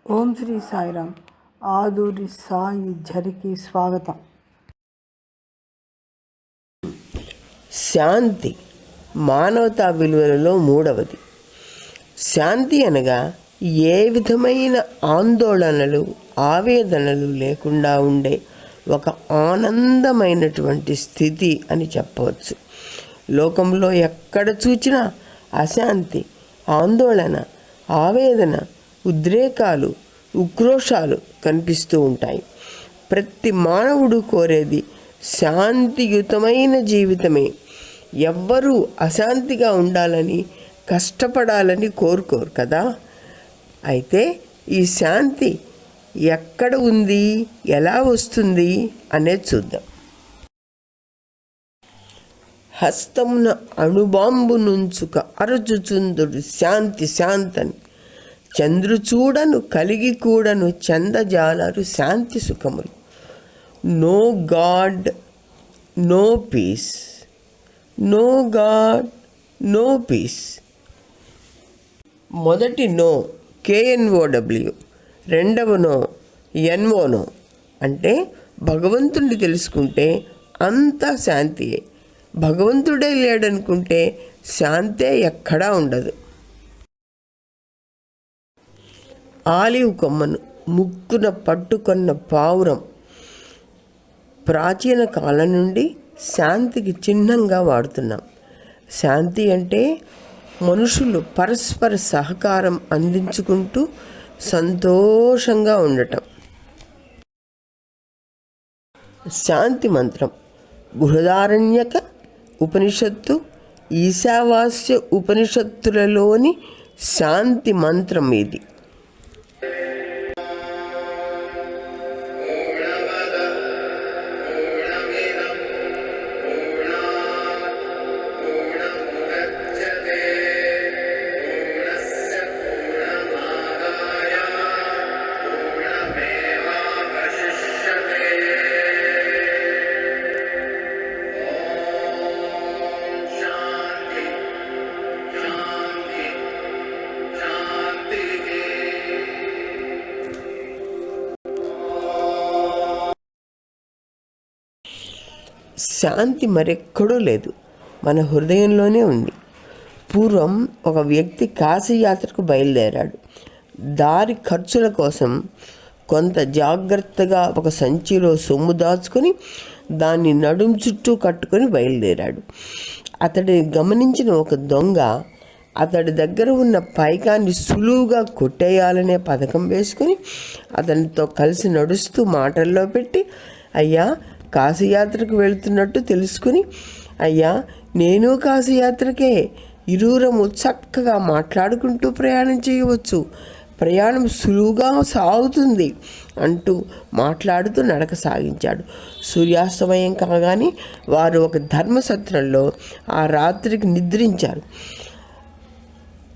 ఓం శ్రీ సాయిరామ్. ఆదూరి సాయి ఝరికి స్వాగతం. శాంతి మానవతా విలువలలో మూడవది. శాంతి అనగా ఏ విధమైన ఆందోళనలు, ఆవేదనలు లేకుండా ఉండే ఒక ఆనందమైనటువంటి స్థితి అని చెప్పవచ్చు. లోకంలో ఎక్కడ చూచినా అశాంతి, ఆందోళన, ఆవేదన, ఉద్రేకాలు, ఉక్రోషాలు కనిపిస్తూ ఉంటాయి. ప్రతి మానవుడు కోరేది శాంతియుతమైన జీవితమే. ఎవ్వరూ అశాంతిగా ఉండాలని, కష్టపడాలని కోరుకోరు కదా. అయితే ఈ శాంతి ఎక్కడ ఉంది, ఎలా వస్తుంది అనేది చూద్దాం. హస్తమున అణుబాంబు నుంచుక అరచుచుందుడు శాంతి శాంతని, చంద్రుచూడను కలిగి కూడను చందజాలరు శాంతి సుఖములు. No God no peace, no God no peace. మొదటి నో KNOW, రెండవ నో NO. అంటే భగవంతుడిని తెలుసుకుంటే అంతా శాంతియే. భగవంతుడే లేడనుకుంటే శాంతే ఎక్కడా ఉండదు. ఆలివ్ కొమ్మను ముక్కున పట్టుకొన్న పావురం ప్రాచీన కాలం నుండి శాంతికి చిహ్నంగా వాడుతున్నాం. శాంతి అంటే మనుషులు పరస్పర సహకారం అందించుకుంటూ సంతోషంగా ఉండటం. శాంతి మంత్రం బృహదారణ్యక ఉపనిషత్తు, ఈశావాస్య ఉపనిషత్తులలోని శాంతి మంత్రం ఇది. శాంతి మరెక్కడో లేదు, మన హృదయంలోనే ఉంది. పూర్వం ఒక వ్యక్తి కాశీయాత్రకు బయలుదేరాడు. దారి ఖర్చుల కోసం కొంత జాగ్రత్తగా ఒక సంచిలో సొమ్ము దాచుకొని దాన్ని నడుం చుట్టూ కట్టుకొని బయలుదేరాడు. అతడిని గమనించిన ఒక దొంగ అతడి దగ్గర ఉన్న పైకాన్ని సులువుగా కొట్టేయాలనే పథకం వేసుకొని అతనితో కలిసి నడుస్తూ మాటల్లో పెట్టి, అయ్యా కాశీయాత్రకు వెళుతున్నట్టు తెలుసుకుని, అయ్యా నేను కాశీయాత్రకే, ఇరువురము చక్కగా మాట్లాడుకుంటూ ప్రయాణం చేయవచ్చు, ప్రయాణం సులువుగా సాగుతుంది అంటూ మాట్లాడుతూ నడక సాగించాడు. సూర్యాస్తమయం కాగానే వారు ఒక ధర్మసత్రంలో ఆ రాత్రికి నిద్రించారు.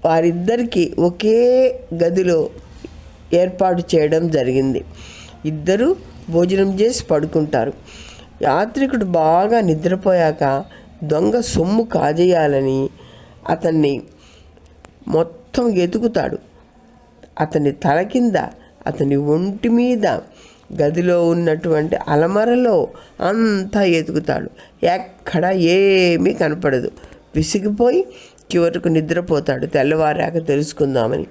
వారిద్దరికీ ఒకే గదిలో ఏర్పాటు చేయడం జరిగింది. ఇద్దరు భోజనం చేసి పడుకుంటారు. యాత్రికుడు బాగా నిద్రపోయాక దొంగ సొమ్ము కాజేయాలని అతన్ని మొత్తం ఎతుకుతాడు. అతని తల కింద, అతని ఒంటి మీద, గదిలో ఉన్నటువంటి అలమరలో అంతా ఎతుకుతాడు. ఎక్కడ ఏమీ కనపడదు. విసిగిపోయి చివరకు నిద్రపోతాడు. తెల్లవారాక తెలుసుకుందామని.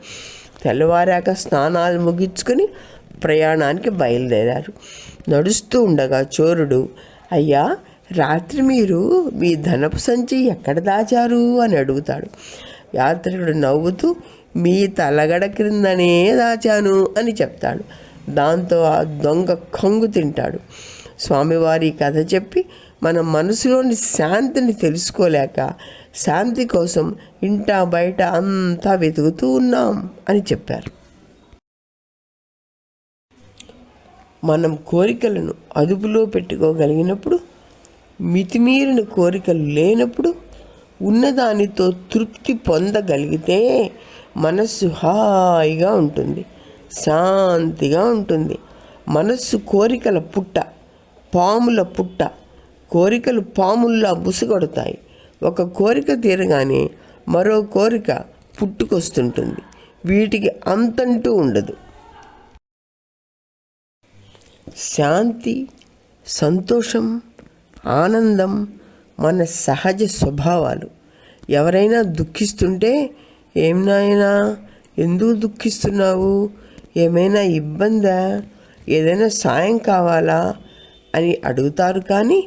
తెల్లవారాక స్నానాలు ముగించుకొని ప్రయాణానికి బయలుదేరారు. నడుస్తూ ఉండగా చోరుడు, అయ్యా రాత్రి మీరు మీ ధనపు సంచి ఎక్కడ దాచారు అని అడుగుతాడు. యాత్రికుడు నవ్వుతూ, మీ తలగడ క్రిందనే దాచాను అని చెప్తాడు. దాంతో ఆ దొంగ కంగు తింటాడు. స్వామివారి కథ చెప్పి మన మనసులోని శాంతిని తెలుసుకోలేక శాంతి కోసం ఇంటా బయట అంతా వెతుకుతూ ఉన్నాం అని చెప్పారు. మనం కోరికలను అదుపులో పెట్టుకోగలిగినప్పుడు, మితిమీరిన కోరికలు లేనప్పుడు, ఉన్నదానితో తృప్తి పొందగలిగితే మనస్సు హాయిగా ఉంటుంది, శాంతిగా ఉంటుంది. మనస్సు కోరికల పుట్ట, పాముల పుట్ట. కోరికలు పాముల్లా బుసగొడతాయి. ఒక కోరిక తీరగానే మరో కోరిక పుట్టుకొస్తుంటుంది. వీటికి అంతంటూ ఉండదు. శాంతి, సంతోషం, ఆనందం మన సహజ స్వభావాలు. ఎవరైనా దుఃఖిస్తుంటే, ఏం నాయనా ఎందుకు దుఃఖిస్తున్నావు, ఏమైనా ఇబ్బందా, ఏదైనా సాయం కావాలా అని అడుగుతారు. కానీ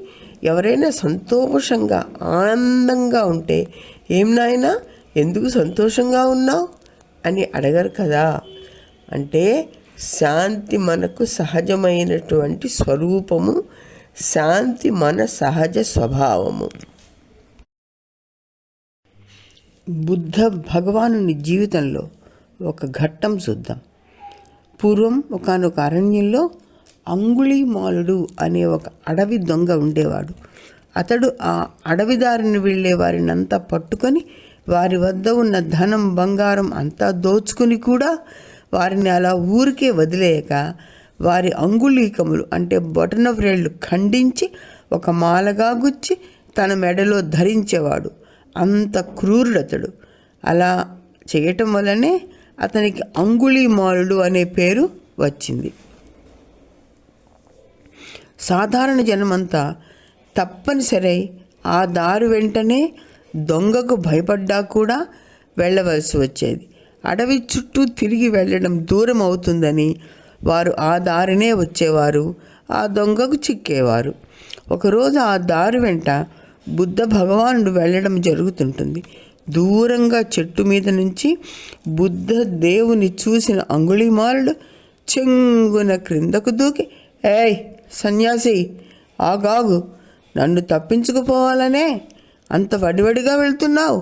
ఎవరైనా సంతోషంగా ఆనందంగా ఉంటే, ఏం నాయనా ఎందుకు సంతోషంగా ఉన్నావు అని అడగరు కదా. అంటే శాంతి మనకు సహజమైనటువంటి స్వరూపము, శాంతి మన సహజ స్వభావము. బుద్ధ భగవానుని జీవితంలో ఒక ఘట్టం చూద్దాం. పూర్వం ఒకానొక అరణ్యంలో అంగుళీమాలుడు అనే ఒక అడవి దొంగ ఉండేవాడు. అతడు ఆ అడవి దారిని వెళ్ళే వారినంతా పట్టుకొని వారి వద్ద ఉన్న ధనం, బంగారం అంతా దోచుకుని కూడా వారిని అలా ఊరికే వదిలేయక వారి అంగుళీకములు అంటే బొటన వ్రేళ్ళు ఖండించి ఒక మాలగా గుచ్చి తన మెడలో ధరించేవాడు. అంత క్రూరుడతడు. అలా చేయటం వల్లనే అతనికి అంగుళీమాలుడు అనే పేరు వచ్చింది. సాధారణ జనమంతా తప్పనిసరి ఆ దారి వెంటనే దొంగకు భయపడ్డా కూడా వెళ్ళవలసి వచ్చేది. అడవి చుట్టూ తిరిగి వెళ్ళడం దూరం అవుతుందని వారు ఆ దారినే వచ్చేవారు, ఆ దొంగకు చిక్కేవారు. ఒకరోజు ఆ దారి వెంట బుద్ధ భగవానుడు వెళ్ళడం జరుగుతుంటుంది. దూరంగా చెట్టు మీద నుంచి బుద్ధ దేవుని చూసిన అంగుళీమాలుడు చెంగున క్రిందకు దూకి, ఏయ్ సన్యాసి, ఆగాగు, నన్ను తప్పించుకుపోవాలనే అంత వడివడిగా వెళ్తున్నావు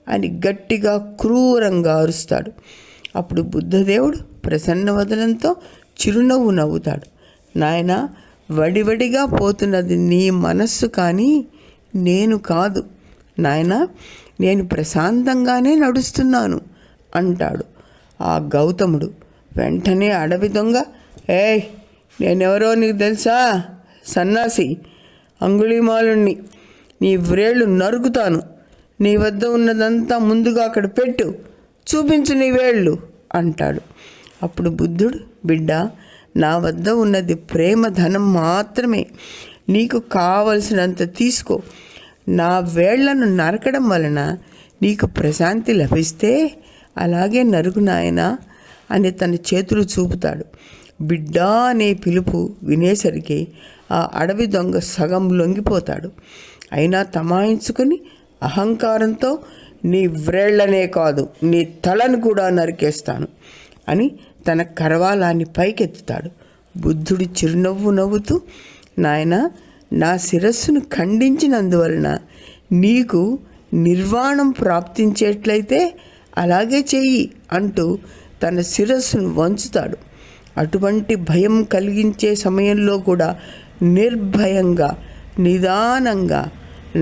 అని గట్టిగా క్రూరంగా అరుస్తాడు. అప్పుడు బుద్ధదేవుడు ప్రసన్న వదనంతో చిరునవ్వు నవ్వుతాడు. నాయనా, వడివడిగా పోతున్నది నీ మనస్సు కానీ నేను కాదు నాయనా, నేను ప్రశాంతంగానే నడుస్తున్నాను అంటాడు. ఆ గౌతముడు వెంటనే అడవి దొంగ, ఏయ్ నేనెవరో నీకు తెలుసా సన్నాసి, అంగుళీమాలుణ్ణి, నీ వ్రేళ్ళు నరుకుతాను, నీ వద్ద ఉన్నదంతా ముందుగా అక్కడ పెట్టు, చూపించు నీ వేళ్ళు అంటాడు. అప్పుడు బుద్ధుడు, బిడ్డ, నా వద్ద ఉన్నది ప్రేమ ధనం మాత్రమే, నీకు కావలసినంత తీసుకో, నా వేళ్లను నరకడం వలన నీకు ప్రశాంతి లభిస్తే అలాగే నరుకు నాయనా అని తన చేతులు చూపుతాడు. బిడ్డా అనే పిలుపు వినేసరికి ఆ అడవి దొంగ సగం లొంగిపోతాడు. అయినా తమాయించుకొని అహంకారంతో, నీ వ్రేళ్లనే కాదు నీ తలను కూడా నరికేస్తాను అని తన కరవాలాన్ని పైకెత్తుతాడు. బుద్ధుడి చిరునవ్వు నవ్వుతూ, నాయనా, నా శిరస్సును ఖండించినందువలన నీకు నిర్వాణం ప్రాప్తించేట్లయితే అలాగే చెయ్యి అంటూ తన శిరస్సును వంచుతాడు. అటువంటి భయం కలిగించే సమయంలో కూడా నిర్భయంగా, నిదానంగా,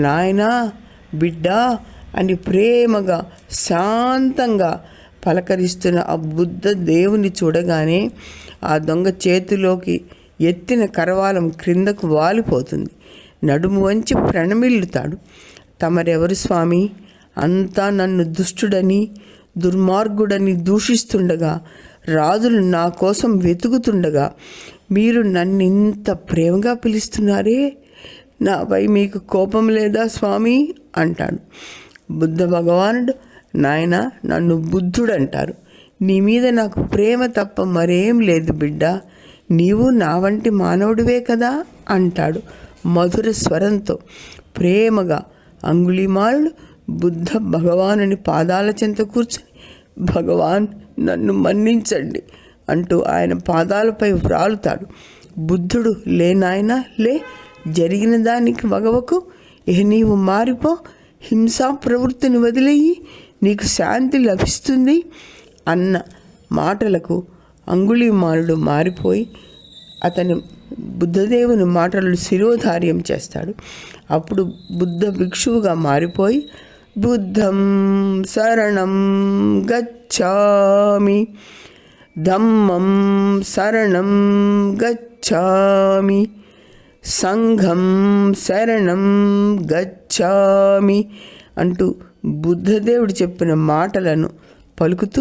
నాయనా, బిడ్డా అని ప్రేమగా, శాంతంగా పలకరిస్తున్న ఆ బుద్ధ దేవుని చూడగానే ఆ దొంగ చేతిలోకి ఎత్తిన కరవాలం క్రిందకు వాలిపోతుంది. నడుము వంచి ప్రణమిల్లుతాడు. తమరెవరు స్వామి, అంతా నన్ను దుష్టుడని, దుర్మార్గుడని దూషిస్తుండగా, రాజులు నా కోసం వెతుకుతుండగా మీరు నన్ను ఇంత ప్రేమగా పిలుస్తున్నారే, నాపై మీకు కోపం లేదా స్వామి అంటాడు. బుద్ధ భగవానుడు, నాయన, నన్ను బుద్ధుడు అంటారు, నీ మీద నాకు ప్రేమ తప్ప మరేం లేదు బిడ్డ, నీవు నా వంటి మానవుడివే కదా అంటాడు మధుర స్వరంతో. ప్రేమగా అంగుళీమాలుడు బుద్ధ భగవానుని పాదాల చెంత కూర్చొని, భగవాన్ నన్ను మన్నించండి అంటూ ఆయన పాదాలపై వ్రాలుతాడు. బుద్ధుడు, లే నాయనా లే, జరిగిన దానికి వగవకు, నీవు మారిపో, హింసా ప్రవృత్తిని వదిలేయి, నీకు శాంతి లభిస్తుంది అన్న మాటలకు అంగుళీమాలుడు మారిపోయి అతని బుద్ధదేవుని మాటలు శిరోధార్యం చేస్తాడు. అప్పుడు బుద్ధ భిక్షువుగా మారిపోయి, బుద్ధం శరణం గచ్ఛామి, ధమ్మం శరణం గచ్ఛామి, సంఘం శరణం గచ్ఛామి అంటూ బుద్ధదేవుడు చెప్పిన మాటలను పలుకుతూ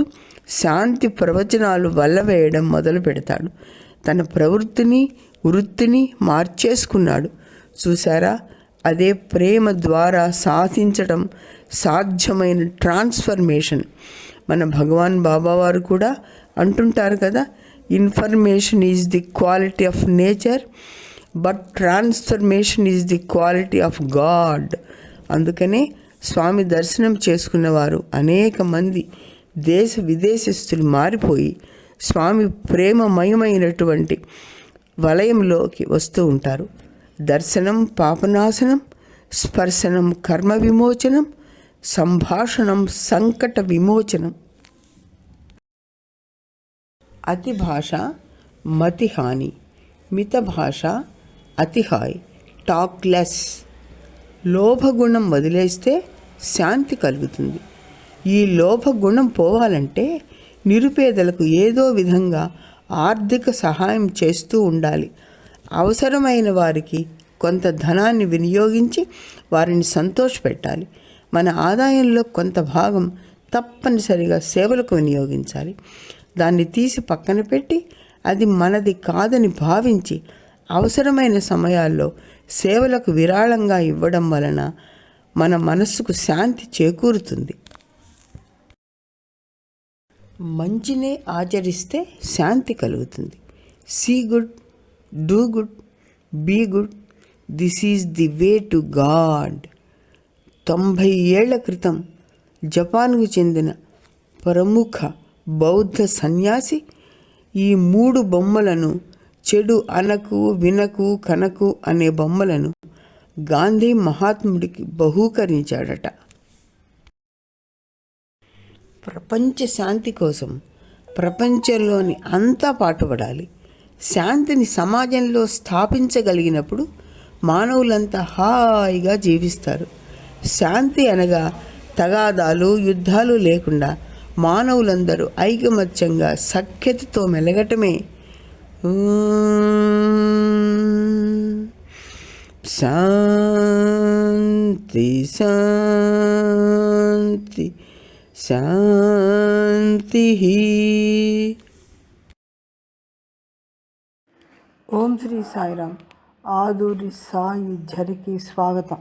శాంతి ప్రవచనాలు వల్లవేయడం మొదలు పెడతాడు. తన ప్రవృత్తిని వృత్తిని మార్చేసుకున్నాడు. చూసారా, అదే ప్రేమ ద్వారా సాధించడం సాధ్యమైన ట్రాన్స్ఫర్మేషన్. మన భగవాన్ బాబా వారు కూడా అంటుంటారు కదా, information is the quality of nature, but transformation is the quality of God. అందుకనే స్వామి దర్శనం చేసుకున్నవారు అనేక మంది దేశ విదేశస్తులు మారిపోయి స్వామి ప్రేమమయమైనటువంటి వలయంలోకి వస్తూ ఉంటారు. దర్శనం పాపనాశనం, స్పర్శనం కర్మ విమోచనం, సంభాషణం సంకట విమోచనం. అతి భాష మతిహాని, మిత భాష అతిహాయ్, టాక్ లెస్. లోభగుణం వదిలేస్తే శాంతి కలుగుతుంది. ఈ లోభగుణం పోవాలంటే నిరుపేదలకు ఏదో విధంగా ఆర్థిక సహాయం చేస్తూ ఉండాలి. అవసరమైన వారికి కొంత ధనాన్ని వినియోగించి వారిని సంతోషపెట్టాలి. మన ఆదాయంలో కొంత భాగం తప్పనిసరిగా సేవలకు వినియోగించాలి. దాన్ని తీసి పక్కన పెట్టి అది మనది కాదని భావించి అవసరమైన సమయాల్లో సేవలకు విరాళంగా ఇవ్వడం వలన మన మనస్సుకు శాంతి చేకూరుతుంది. మంచినే ఆచరిస్తే శాంతి కలుగుతుంది. See good, do good, be good, this is the way to God. 90 ఏళ్ల క్రితం జపాన్కు చెందిన ప్రముఖ బౌద్ధ సన్యాసి ఈ 3 బొమ్మలను, చెడు అనకు వినకు కనకు అనే బొమ్మలను గాంధీ మహాత్ముడికి బహూకరించాడట. ప్రపంచ శాంతి కోసం ప్రపంచంలోని అంతా పాటుపడాలి. శాంతిని సమాజంలో స్థాపించగలిగినప్పుడు మానవులంతా హాయిగా జీవిస్తారు. శాంతి అనగా తగాదాలు యుద్ధాలు లేకుండా మానవులందరూ ఐకమత్యంగా సఖ్యతతో మెలగటమే. శాంతి శాంతి శాంతి. ఓం శ్రీ సాయిరామ్. ఆదూరి సాయి ఝరికి స్వాగతం.